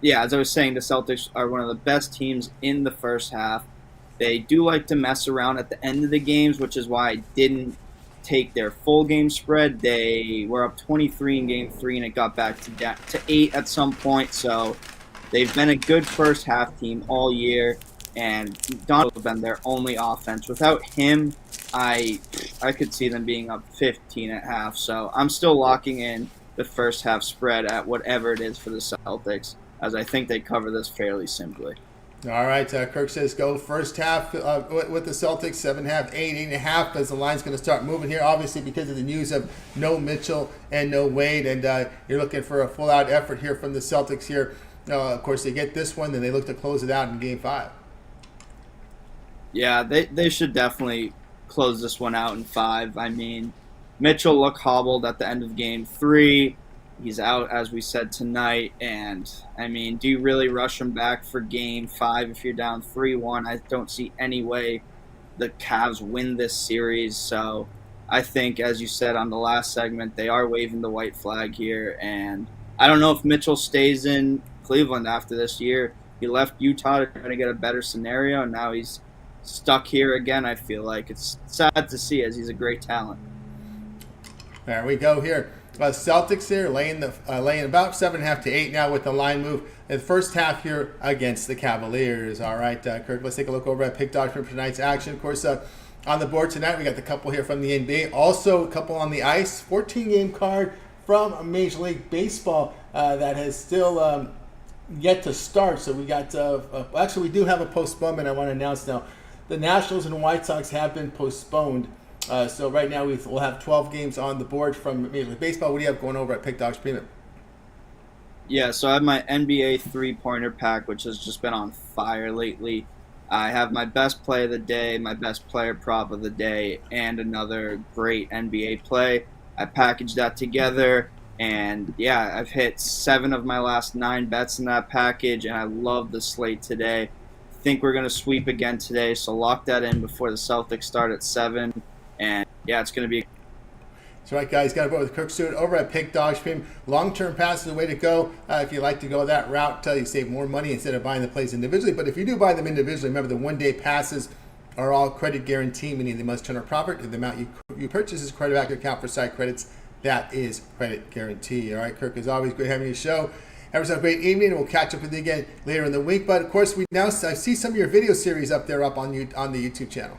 yeah, as I was saying, the Celtics are one of the best teams in the first half. They do like to mess around at the end of the games, which is why I didn't take their full game spread. They were up 23 in Game 3, and it got back to 8 at some point. So they've been a good first half team all year, and Donald's been their only offense. Without him, I could see them being up 15 at half. So I'm still locking in the first half spread at whatever it is for the Celtics, as I think they cover this fairly simply. All right, Kirk says go first half with the Celtics, 7.5, 8, 8.5, as the line's going to start moving here, obviously because of the news of no Mitchell and no Wade, and you're looking for a full-out effort here from the Celtics here. Of course, they get this one, then they look to close it out in Game 5. Yeah, they should definitely close this one out in 5. I mean, Mitchell looked hobbled at the end of Game 3. He's out, as we said, tonight. And, I mean, do you really rush him back for Game 5 if you're down 3-1? I don't see any way the Cavs win this series. So I think, as you said on the last segment, they are waving the white flag here. And I don't know if Mitchell stays in Cleveland after this year. He left Utah to try to get a better scenario, and now he's stuck here again, I feel like. It's sad to see, as he's a great talent. There we go here. Celtics here laying about 7.5 to 8 now with the line move in the first half here against the Cavaliers. All right, Kirk, let's take a look over at Pick Dog for tonight's action. Of course, on the board tonight, we got the couple here from the NBA. Also, a couple on the ice. 14-game card from Major League Baseball that has still yet to start. So we got, actually, we do have a postponement I want to announce now. The Nationals and White Sox have been postponed. So right now we'll have 12 games on the board from Major League Baseball. What do you have going over at Pick Dogs Premium? Yeah, so I have my NBA three-pointer pack, which has just been on fire lately. I have my best play of the day, my best player prop of the day, and another great NBA play. I packaged that together, and yeah, I've hit 7 of my last 9 bets in that package, and I love the slate today. I think we're going to sweep again today, so lock that in before the Celtics start at 7. And yeah, it's going to be. That's right, guys. Got to vote with Kirk Stewart over at Pick Dog Stream. Long-term pass is the way to go. If you like to go that route, you save more money instead of buying the plays individually. But if you do buy them individually, remember the one-day passes are all credit guarantee, meaning they must turn a profit. If the amount you purchase is credit back to account for side credits, that is credit guarantee. All right, Kirk, as always, great having you show. Have yourself a great evening, and we'll catch up with you again later in the week. But of course, I see some of your video series up there on the YouTube channel.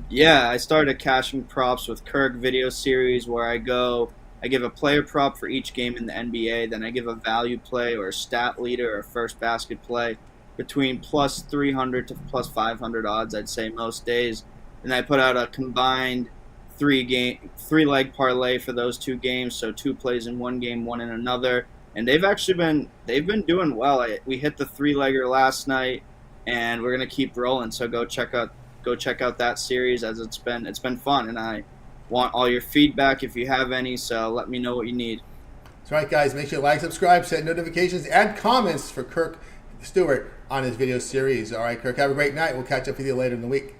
Yeah, I started a Cashing Props with Kirk video series where I give a player prop for each game in the NBA, then I give a value play or a stat leader or first basket play between plus 300 to plus 500 odds, I'd say most days. And I put out a combined 3-leg parlay for those 2 games, so 2 plays in one game, 1 in another. And they've been doing well. We hit the 3-legger last night, and we're gonna keep rolling. So go check out that series, as it's been fun, and I want all your feedback if you have any. So let me know what you need. That's right, guys. Make sure you like, subscribe, set notifications, add comments for Kirk Stewart on his video series. All right, Kirk, have a great night. We'll catch up with you later in the week.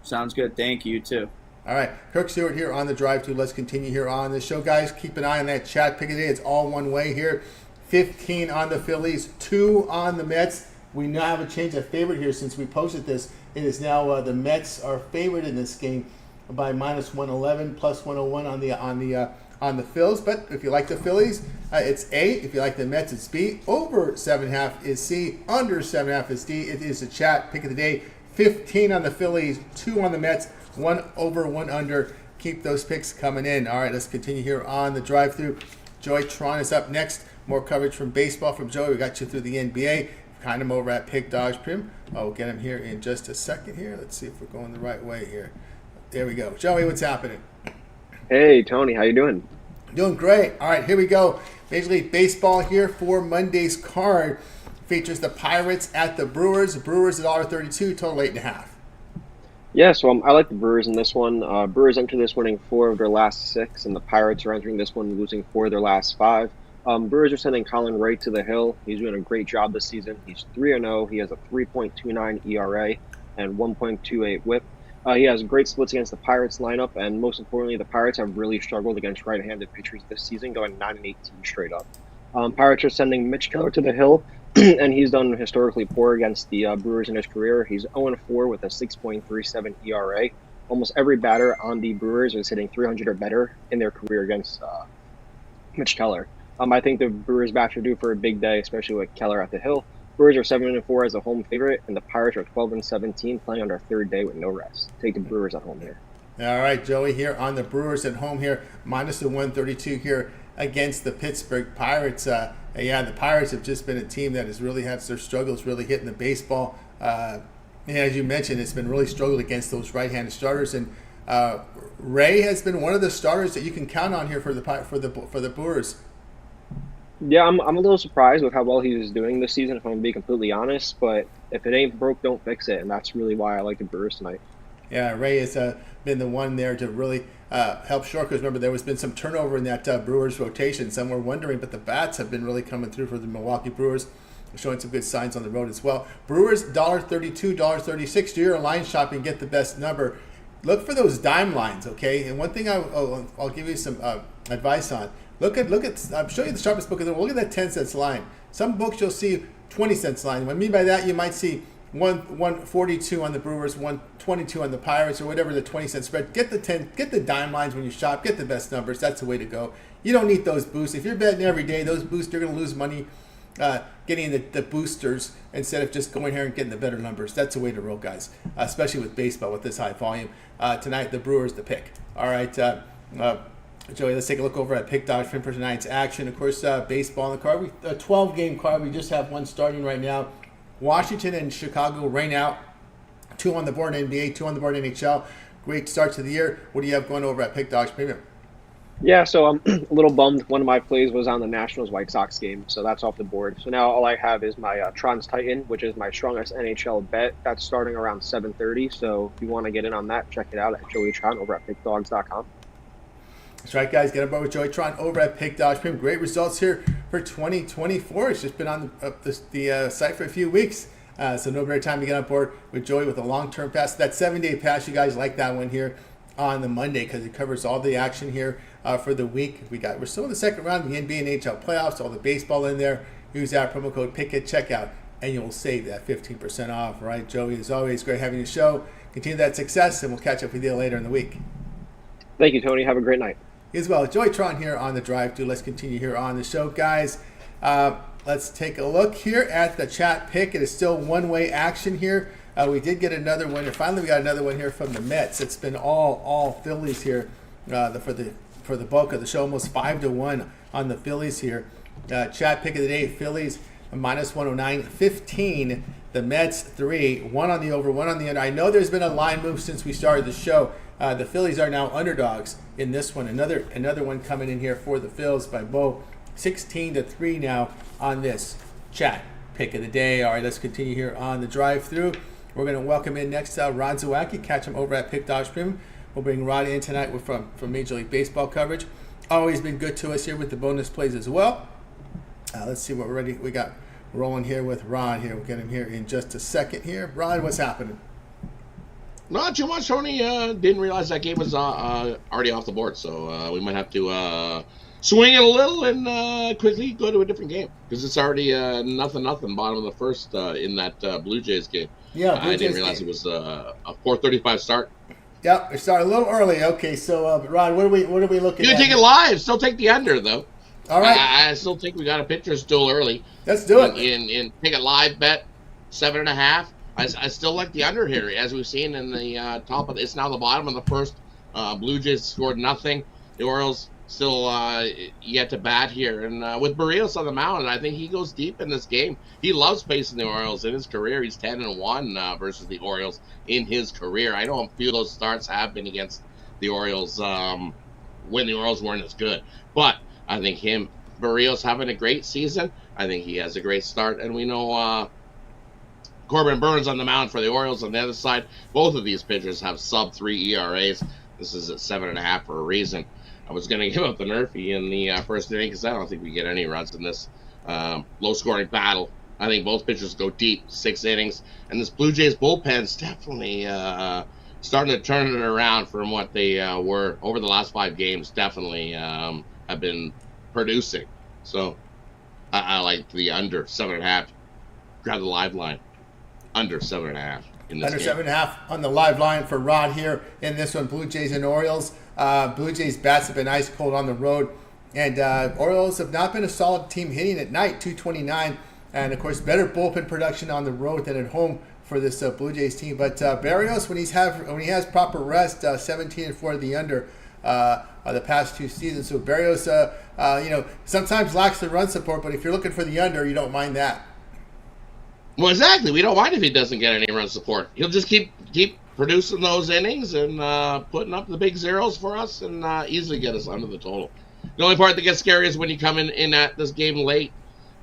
Sounds good. Thank you, too. All right, Kirk Stewart here on the drive to. Let's continue here on the show, guys. Keep an eye on that chat pick of the day. It's all one way here. 15 on the Phillies, 2 on the Mets. We now have a change of favorite here since we posted this. It is now the Mets are favored in this game by -111, +101 on the Phils. But if you like the Phillies, it's A. If you like the Mets, it's B. Over 7.5 is C. Under 7.5 is D. It is the chat pick of the day. 15 on the Phillies, 2 on the Mets, 1 over, 1 under. Keep those picks coming in. All right, let's continue here on the drive-through. Joey Tron is up next. More coverage from baseball from Joey. We got you through the NBA. Find him over at Pick Dogs Prim. I'll get him here in just a second here. Let's see if we're going the right way here. There we go. Joey, what's happening? Hey, Tony. How you doing? Doing great. All right, here we go. Major League Baseball here for Monday's card. Features the Pirates at the Brewers. The Brewers at $1.32, total 8.5. Yeah, so I like the Brewers in this one. Brewers enter this winning 4 of their last 6, and the Pirates are entering this one losing 4 of their last 5. Brewers are sending Colin Wright to the hill. He's doing a great job this season. He's 3-0. He has a 3.29 ERA and 1.28 WHIP. He has great splits against the Pirates lineup, and most importantly, the Pirates have really struggled against right-handed pitchers this season, going 9-18 straight up. Pirates are sending Mitch Keller to the hill, and he's done historically poor against the Brewers in his career. He's 0-4 with a 6.37 ERA. Almost every batter on the Brewers is hitting 300 or better in their career against Mitch Keller. I think the Brewers bats are due for a big day, especially with Keller at the hill. Brewers are 7-4 as a home favorite, and the Pirates are 12-17, playing on their 3rd day with no rest. Take the Brewers at home here. All right, Joey here on the Brewers at home here, -132 here against the Pittsburgh Pirates. The Pirates have just been a team that has really had their struggles really hitting the baseball. As you mentioned, it's been really struggled against those right-handed starters, and Ray has been one of the starters that you can count on here for the Brewers. Yeah, I'm a little surprised with how well he was doing this season, if I'm going to be completely honest. But if it ain't broke, don't fix it, and that's really why I like the Brewers tonight. Yeah, Ray has been the one there to really help short. Because remember, there has been some turnover in that Brewers rotation. Some were wondering, but the bats have been really coming through for the Milwaukee Brewers, showing some good signs on the road as well. Brewers $1.32, $1.36. Do your line shopping, get the best number. Look for those dime lines, okay? And one thing I'll give you some advice on. Look at. I'll show you the sharpest book of them. Look at that 10-cent line. Some books you'll see 20-cent line. What I mean by that, you might see 142 on the Brewers, 122 on the Pirates, or whatever the 20-cent spread. Get the dime lines when you shop. Get the best numbers. That's the way to go. You don't need those boosts. If you're betting every day, those boosts, you're going to lose money getting the boosters instead of just going here and getting the better numbers. That's the way to roll, guys, especially with baseball with this high volume. Tonight, the Brewers, the pick. All right, Joey, let's take a look over at Pick Dogs for tonight's action. Of course, baseball on the card. A 12-game card. We just have one starting right now. Washington and Chicago rain out. 2 on the board in NBA, 2 on the board in NHL. Great start to the year. What do you have going over at Pick Dogs Premium? Yeah, so I'm a little bummed. One of my plays was on the Nationals-White Sox game, so that's off the board. So now all I have is my Tron's Titan, which is my strongest NHL bet. That's starting around 7:30, so if you want to get in on that, check it out at Joey Tron over at pickdogs.com. That's right, guys. Get on board with Joey Tron over at Pick Dogs Premium. Great results here for 2024. It's just been on the site for a few weeks. So no better time to get on board with Joey with a long-term pass. That 7-day pass, you guys like that one here on the Monday because it covers all the action here for the week. We're still in the second round of the NBA and NHL playoffs, all the baseball in there. Use that promo code PICK at checkout, and you'll save that 15% off. All right, Joey, as always, great having you show. Continue that success, and we'll catch up with you later in the week. Thank you, Tony. Have a great night. You as well. Joey Tron here on the drive to. Let's continue here on the show, guys. Let's take a look here at the chat pick. It is still one-way action here. We did get another one here. Finally, we got another one here from the Mets. It's been all Phillies here for the bulk of the show. Almost 5-1 on the Phillies here. Chat pick of the day: Phillies -109, 15. The Mets 3, 1 on the over, 1 on the under. I know there's been a line move since we started the show. The Phillies are now underdogs in this one. Another one coming in here for the Phils by Bo. 16-3 now on this chat pick of the day. All right, let's continue here on the drive-through. We're going to welcome in next Rod Zawacky. Catch him over at Pick Dogs Premium. We'll bring Rod in tonight from Major League Baseball coverage. Always been good to us here with the bonus plays as well. Let's see what we got rolling here with Rod here. We'll get him here in just a second here. Rod, what's happening? Not too much, Tony. Didn't realize that game was already off the board, so we might have to swing it a little and quickly go to a different game because it's already 0-0, bottom of the first in that Blue Jays game. Yeah, I didn't realize it was a 4:35 start. Yep, it started a little early. Okay, so Ron, what are we looking You at? can take it live. Still take the under though. All right, I still think we got a pitcher still early. let's do it. In take a live bet 7.5. I still like the under here, as we've seen in the top of. It's now the bottom of the first. Blue Jays scored nothing. The Orioles still yet to bat here, and with Barrios on the mound, I think he goes deep in this game. He loves facing the Orioles in his career. He's 10-1 versus the Orioles in his career. I don't feel those starts have been against the Orioles when the Orioles weren't as good, but I think Barrios having a great season. I think he has a great start, and we know Corbin Burns on the mound for the Orioles on the other side. Both of these pitchers have sub-3 ERAs. This is at 7.5 for a reason. I was going to give up the Nerfy in the first inning because I don't think we get any runs in this low-scoring battle. I think both pitchers go deep, 6 innings, and this Blue Jays bullpen's definitely starting to turn it around from what they were over the last 5 games. Definitely have been producing. So I like the under 7.5. Grab the live line. Under 7.5 in this Under game. 7.5 on the live line for Rod here in this one. Blue Jays and Orioles. Blue Jays bats have been ice cold on the road, and Orioles have not been a solid team hitting at night. 229, and of course better bullpen production on the road than at home for this Blue Jays team. But Barrios, when he has proper rest, 17-4 the under the past 2 seasons. So Barrios, sometimes lacks the run support, but if you're looking for the under, you don't mind that. Well, exactly. We don't mind if he doesn't get any run support. He'll just keep producing those innings and putting up the big zeros for us and easily get us under the total. The only part that gets scary is when you come in at this game late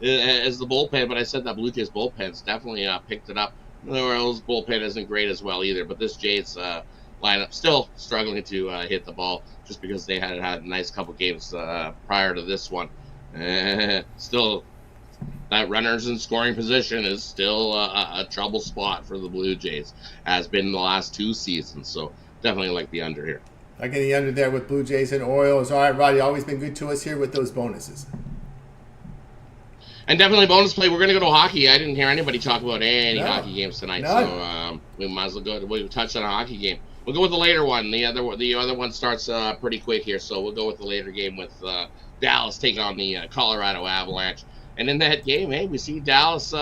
as the bullpen. But I said that Blue Jays bullpen's definitely picked it up. The Orioles bullpen isn't great as well either. But this Jays lineup still struggling to hit the ball just because they had a nice couple games prior to this one. Still. That runners in scoring position is still a trouble spot for the Blue Jays, has been the last 2 seasons. So definitely like the under here. I get the under there with Blue Jays and Orioles. All right, Roddy, always been good to us here with those bonuses. And definitely bonus play. We're going to go to hockey. I didn't hear anybody talk about any hockey games tonight, so we might as well go. We'll touch on a hockey game. We'll go with the later one. The other one starts pretty quick here, so we'll go with the later game with Dallas taking on the Colorado Avalanche. And in that game, we see Dallas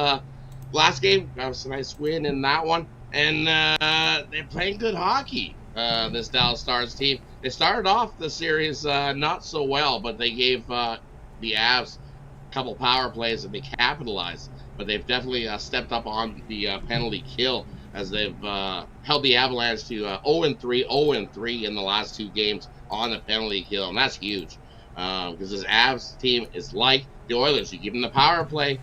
last game. That was a nice win in that one. And they're playing good hockey, this Dallas Stars team. They started off the series not so well, but they gave the Avs a couple power plays and they capitalized. But they've definitely stepped up on the penalty kill as they've held the Avalanche to 0-3 in the last 2 games on the penalty kill. And that's huge because this Avs team is like the Oilers. You give them the power play,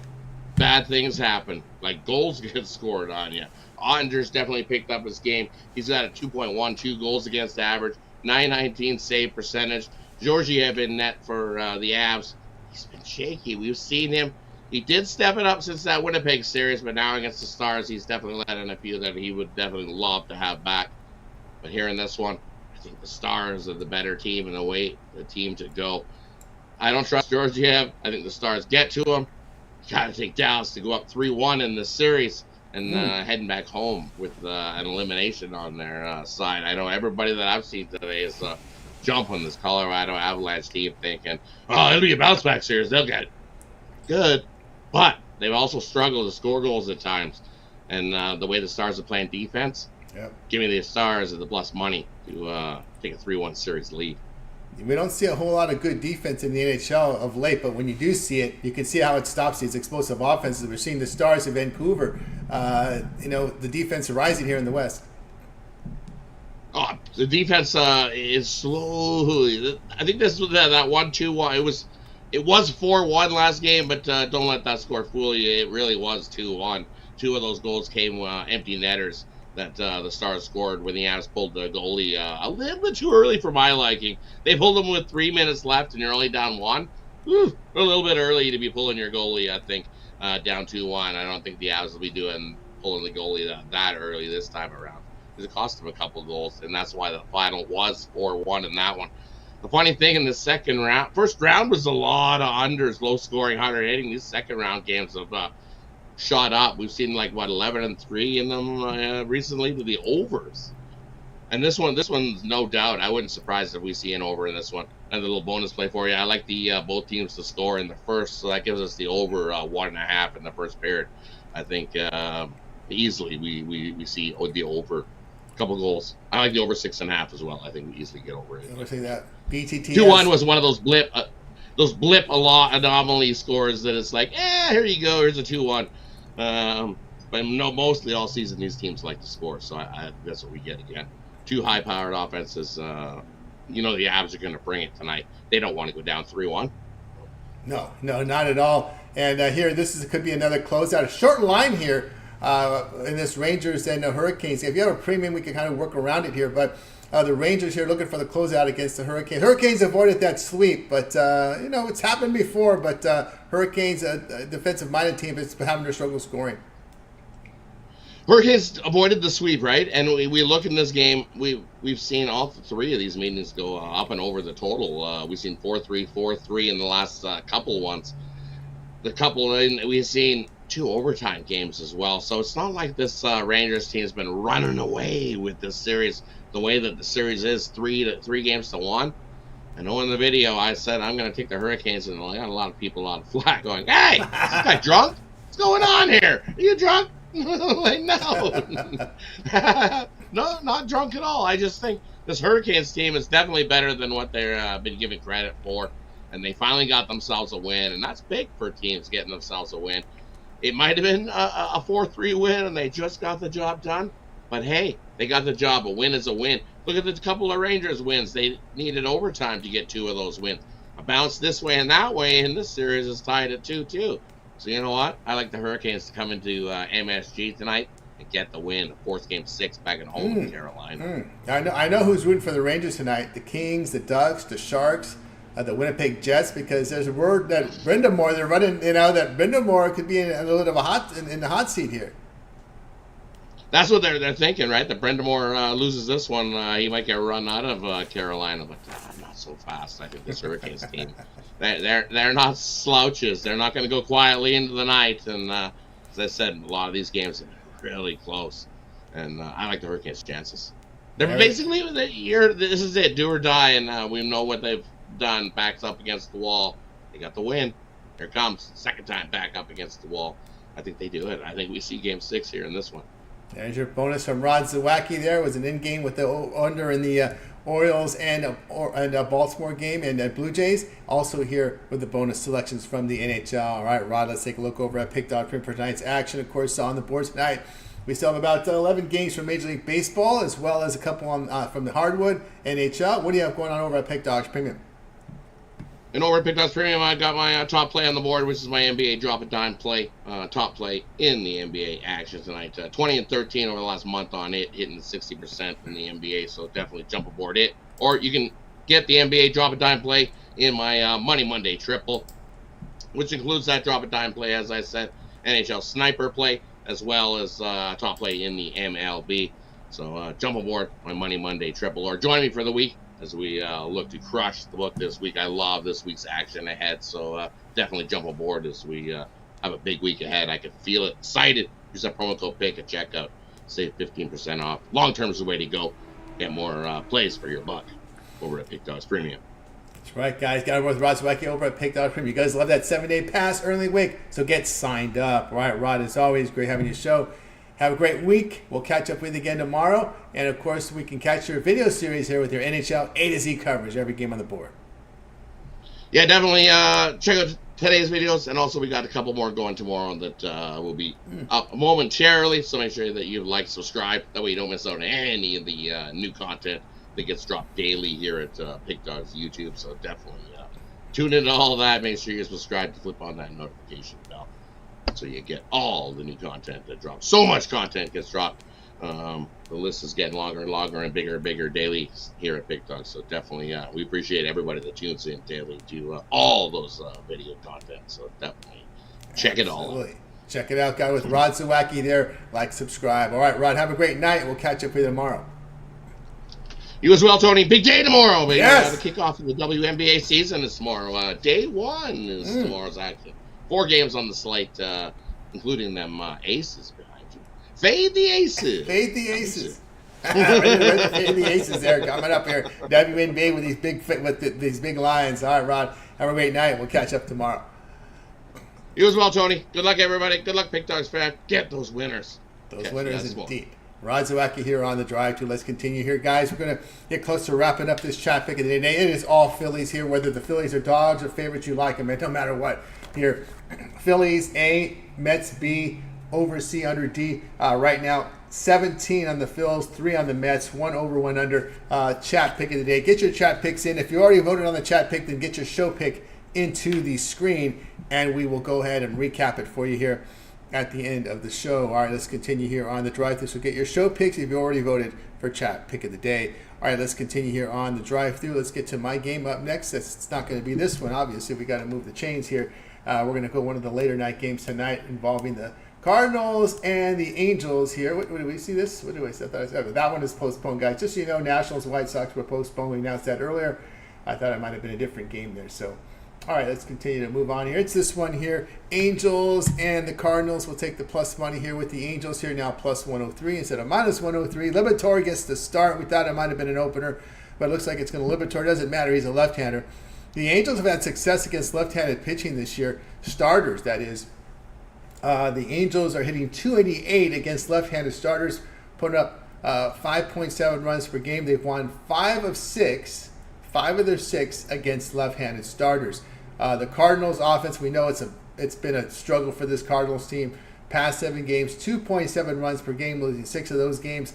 bad things happen. Like goals get scored on you. Ottinger's definitely picked up his game. He's got a 2.12 goals against average, 919 save percentage. Georgiev in net for the Avs. He's been shaky. We've seen him. He did step it up since that Winnipeg series, but now against the Stars, he's definitely let in a few that he would definitely love to have back. But here in this one, I think the Stars are the better team and the team to go. I don't trust Georgiev. I think the Stars get to him. Got to take Dallas to go up 3-1 in this series and heading back home with an elimination on their side. I know everybody that I've seen today is jumping this Colorado Avalanche team thinking, it'll be a bounce-back series. They'll get good. But they've also struggled to score goals at times. And the way the Stars are playing defense, give me the Stars at the plus money to take a 3-1 series lead. We don't see a whole lot of good defense in the NHL of late, but when you do see it, you can see how it stops these explosive offenses. We're seeing the Stars of Vancouver. The defense are rising here in the West. Oh, the defense is slowly. I think this was that 1-2-1. It was 4-1 last game, but don't let that score fool you. It really was 2-1. 2 of those goals came empty netters that the Stars scored when the Avs pulled the goalie a little bit too early for my liking. They pulled him with 3 minutes left and you're only down 1. A little bit early to be pulling your goalie, I think, down 2-1. I don't think the Avs will be pulling the goalie that early this time around. because it cost them a couple of goals, and that's why the final was 4-1 in that one. The funny thing in the first round was a lot of unders, low scoring, harder hitting. These second round games have shot up. We've seen 11-3 in them recently to the overs. And this one's no doubt. I wouldn't surprise if we see an over in this one. Another little bonus play for you. I like the both teams to score in the first, so that gives us the over 1.5 in the first period. I think easily we see the over a couple goals. I like the over 6.5 as well. I think we easily get over it. I'm gonna say that BTT 2-1 was one of those blip a lot anomaly scores that it's like, here you go, here's a 2-1. But no, mostly all season these teams like to score, so I that's what we get again. Two high-powered offenses. The Abs are going to bring it tonight. They don't want to go down 3-1. No, not at all. And here, could be another closeout. A short line here in this Rangers and Hurricanes. If you have a premium, we can kind of work around it here. But the Rangers here looking for the closeout against the Hurricanes. Hurricanes avoided that sweep, but it's happened before. But Hurricanes, a defensive-minded team, is having their struggle scoring. Hurricanes avoided the sweep, right? And we look in this game, we've seen all three of these meetings go up and over the total. We've seen 4-3, 4-3 in the last couple ones. We've seen 2 overtime games as well. So it's not like this Rangers team has been running away with this series the way that the series is 3 games to 1. I know in the video I said I'm going to take the Hurricanes, and I got a lot of people on flag going, "Hey, is this guy drunk? What's going on here? Are you drunk?" Like, no, no, not drunk at all. I just think this Hurricanes team is definitely better than what they've been given credit for, and they finally got themselves a win, and that's big for teams getting themselves a win. It might have been a 4-3 win, and they just got the job done, but hey, they got the job. A win is a win. Look at the couple of Rangers wins. They needed overtime to get 2 of those wins. A bounce this way and that way, and this series is tied at 2-2. So you know what? I like the Hurricanes to come into MSG tonight and get the win. The 4th game 6 back at home in Carolina. I know who's rooting for the Rangers tonight. The Kings, the Ducks, the Sharks, the Winnipeg Jets, because there's a word that Brindamore, they're running, that Brindamore could be in a little bit of in the hot seat here. That's what they're thinking, right? That Brindamore loses this one, he might get run out of Carolina, but not so fast. I think this Hurricanes team, they're not slouches. They're not going to go quietly into the night. And as I said, a lot of these games are really close, and I like the Hurricanes' chances. They're basically this is it, do or die, and we know what they've done. Backs up against the wall. They got the win. Here it comes, second time back up against the wall. I think they do it. I think we see Game 6 here in this one. There's your bonus from Rod Zawacky. There was an in-game with the under in the Orioles and a Baltimore game and Blue Jays. Also here with the bonus selections from the NHL. All right, Rod, let's take a look over at Pick Dog Print for tonight's action. Of course, on the board tonight, we still have about 11 games from Major League Baseball, as well as a couple on from the hardwood NHL. What do you have going on over at Pick Dogs Premium? And over at Pick Dogs Premium, I got my top play on the board, which is my NBA drop a dime play, top play in the NBA action tonight. 20-13 over the last month on it, hitting 60% in the NBA, so definitely jump aboard it. Or you can get the NBA drop a dime play in my Money Monday triple, which includes that drop a dime play, as I said, NHL sniper play, as well as top play in the MLB. So jump aboard my Money Monday triple, or join me for the week as we look to crush the book this week. I love this week's action ahead, so definitely jump aboard as we have a big week ahead. I can feel it. Excited. Use that promo code PICK at checkout. Save 15% off. Long term is the way to go. Get more plays for your buck over at Pick Dogs Premium. That's right, guys. Got it with Rod Zawacky over at Pick Dogs Premium. You guys love that 7-day pass early week, so get signed up. All right, Rod, as always, great having your show. Have a great week. We'll catch up with you again tomorrow. And, of course, we can catch your video series here with your NHL A to Z coverage, every game on the board. Yeah, definitely check out today's videos. And also we got a couple more going tomorrow that will be up momentarily. So make sure that you like, subscribe. That way you don't miss out on any of the new content that gets dropped daily here at Pick Dogs YouTube. So definitely tune into all that. Make sure you're subscribed to flip on that notification bell, so you get all the new content that drops. So much content gets dropped. The list is getting longer and longer and bigger daily here at Big Dog. So definitely, we appreciate everybody that tunes in daily to all those video content. So definitely check it all out. Check it out, guy, with Rod Zawacky there. Like, subscribe. All right, Rod, have a great night. We'll catch up with you tomorrow. You as well, Tony. Big day tomorrow, baby. Yes. The kickoff of the WNBA season is tomorrow. Day one is tomorrow's action. 4 games on the slate, including them Aces behind you. Fade the Aces. Fade the Aces. Fade the Aces there coming up here. WNBA with these big lions. All right, Rod. Have a great night. We'll catch up tomorrow. You as well, Tony. Good luck, everybody. Good luck, Pick Dogs fan. Get those winners. Those winners indeed. Rod Zawacky here on the drive to. Let's continue here, guys. We're going to get close to wrapping up this chat pick of the day. It is all Phillies here, whether the Phillies are dogs or favorites, you like them. It don't matter what. Here, Phillies A, Mets B, over C, under D. Right now, 17 on the Phils, 3 on the Mets, 1 over, 1 under. Chat pick of the day. Get your chat picks in. If you already voted on the chat pick, then get your show pick into the screen, and we will go ahead and recap it for you here at the end of the show. All right, let's continue here on the drive-thru. So get your show picks if you already voted for chat pick of the day. All right, let's continue here on the drive-thru. Let's get to my game up next. It's not going to be this one, obviously. We got to move the chains here. We're going to go one of the later night games tonight involving the Cardinals and the Angels here. What do we see this? What do I say? That one is postponed, guys. Just so you know, Nationals and White Sox were postponed. We announced that earlier. I thought it might have been a different game there. So, all right, let's continue to move on here. It's this one here. Angels and the Cardinals. We'll take the plus money here with the Angels here now plus 103 instead of minus 103. Liberatore gets the start. We thought it might have been an opener, but it looks like it's going to Liberatore. Doesn't matter. He's a left-hander. The Angels have had success against left-handed pitching this year. Starters, that is. The Angels are hitting 288 against left-handed starters, putting up 5.7 runs per game. They've won 5 of their 6 against left-handed starters. The Cardinals offense, we know it's been a struggle for this Cardinals team. Past 7 games, 2.7 runs per game, losing 6 of those games.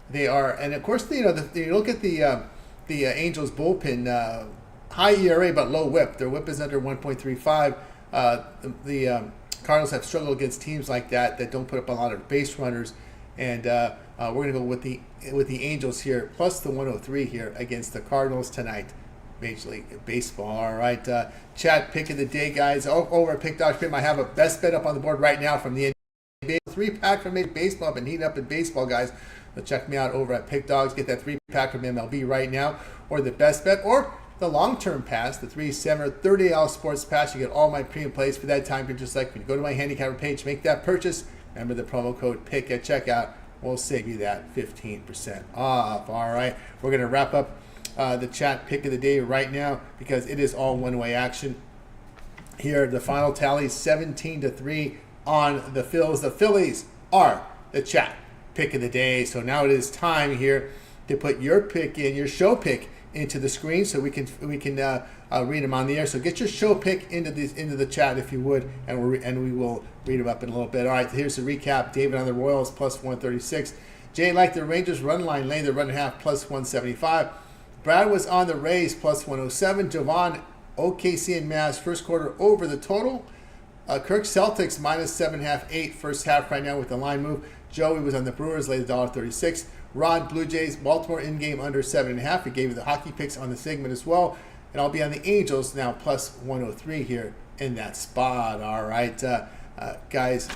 They are, and of course, you look at the Angels bullpen, high ERA but low WHIP. Their WHIP is under 1.35. The Cardinals have struggled against teams like that don't put up a lot of base runners, and we're going to go with the Angels here plus the 103 here against the Cardinals tonight. Major League Baseball. All right, chat pick of the day, guys. Over at Pick Dogs Pim, I have a best bet up on the board right now from the NBA 3-pack from Major Baseball. I've been heating up in baseball, guys. So check me out over at Pick Dogs. Get that 3-pack from MLB right now, or the best bet, or the long-term pass, the 3-7 or 30-hour sports pass. You get all my premium plays for that time. You're just like when you go to my handicapper page, make that purchase. Remember the promo code PICK at checkout. We'll save you that 15% off. All right, we're going to wrap up the chat pick of the day right now because it is all one-way action. Here, the final tally, 17-3 on the Phils. The Phillies are the chat pick of the day. So now it is time here to put your pick in, your show pick into the screen so we can read them on the air. So get your show pick into the chat if you would, and we will read them up in a little bit. All right, here's the recap. David on the Royals plus 136. Jay liked the Rangers run line, laying the run and a half plus 175. Brad was on the Rays plus 107. Javon, OKC and Mavs first quarter over the total. Kirk Celtics minus 7.5, 8 first half right now with the line move. Joey was on the Brewers, laid $1.36. Rod, Blue Jays, Baltimore in-game under 7.5. We gave you the hockey picks on the segment as well. And I'll be on the Angels now plus 103 here in that spot. All right, guys,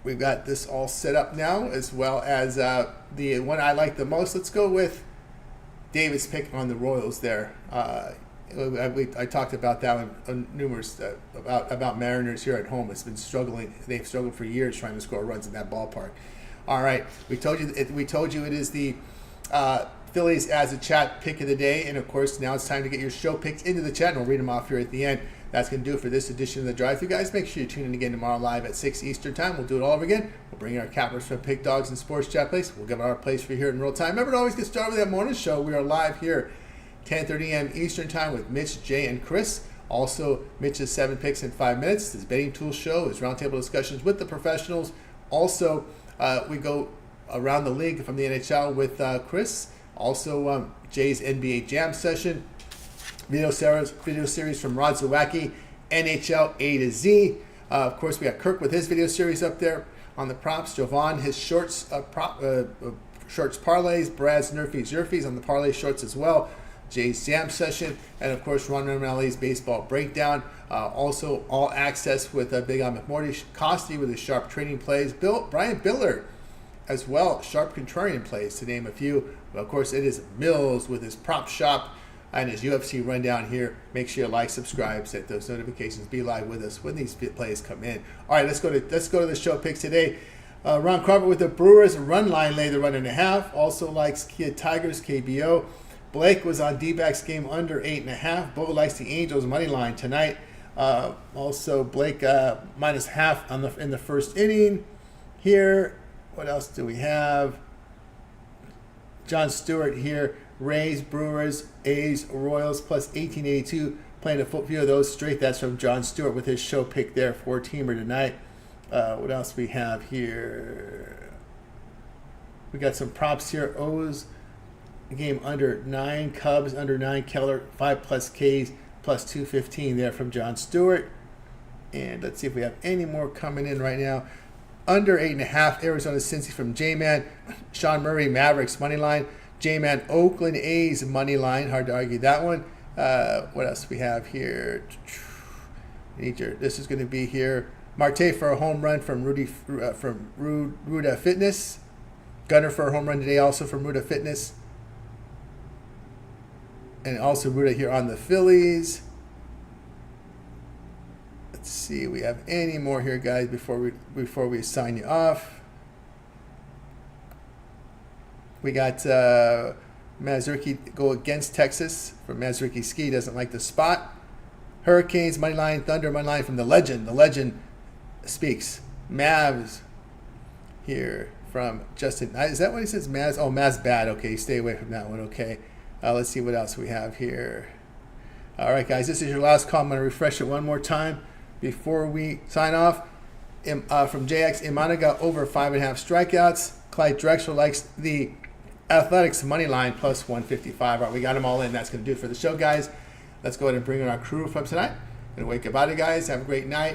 we've got this all set up now as well as the one I like the most. Let's go with David's pick on the Royals there. I talked about that one numerous about Mariners here at home. It's been struggling. They've struggled for years trying to score runs in that ballpark. All right, we told you it is the Phillies as a chat pick of the day, and of course now it's time to get your show picks into the chat, and we'll read them off here at the end. That's going to do it for this edition of the Drive-Thru, guys. Make sure you tune in again tomorrow live at 6 Eastern Time. We'll do it all over again. We'll bring in our cappers from Pick Dogs and Sports Chat Place. We'll give our place for you here in real time. Remember to always get started with that morning show. We are live here 10:30 a.m. Eastern Time with Mitch, Jay, and Chris. Also, Mitch's 7 picks in 5 minutes. His betting tool show, his roundtable discussions with the professionals. Also, we go around the league from the NHL with Chris. Also, Jay's NBA Jam session. Video series from Rod Zawacky, NHL A to Z. Of course, we got Kirk with his video series up there on the props. Javon, his shorts shorts parlays. Brad's Nerfies on the parlay shorts as well. Jay's Jam Session, and of course Ron Rimmelli's Baseball Breakdown. Also all access with Big on McMorty Costi with his sharp trading plays. Brian Biller as well, sharp contrarian plays to name a few. Of course, it is Mills with his prop shop and his UFC rundown here. Make sure you like, subscribe, set those notifications, be live with us when these plays come in. All right, let's go to the show picks today. Ron Carver with the Brewers run line lay the 1.5. Also likes Kid Tigers KBO. Blake was on D-backs game under 8.5. Bo likes the Angels money line tonight. Also Blake -0.5 in the first inning here. What else do we have? John Stewart here. Rays, Brewers, A's, Royals plus 1882. Playing a few of those straight. That's from John Stewart with his show pick there. 4-teamer tonight. What else we have here? We got some props here. O's game under 9. Cubs under 9. Keller 5+ Ks plus 215 there from John Stewart. And let's see if we have any more coming in right now. Under 8.5. Arizona Cincy from J-Man. Sean Murray Mavericks money line. J-Man Oakland A's money line. Hard to argue that one. What else we have here? This is going to be here. Marte for a home run from Ruda Fitness. Gunner for a home run today also from Ruda Fitness. And also Ruda here on the Phillies. Let's see, we have any more here, guys, before we sign you off. We got Mazurki go against Texas for Mazurki Ski. Doesn't like the spot. Hurricanes money line, Thunder money line from the Legend. The Legend speaks. Mavs here from Justin. Is that what he says? Mavs. Oh, Mavs bad. Okay, stay away from that one. Okay. Let's see what else we have here. All right, guys, this is your last call. I'm going to refresh it one more time before we sign off. From JX, Imanaga over 5.5 strikeouts. Clyde Drexler likes the Athletics money line plus 155. All right, we got them all in. That's going to do it for the show, guys. Let's go ahead and bring in our crew from tonight. And wake up out of guys. Have a great night.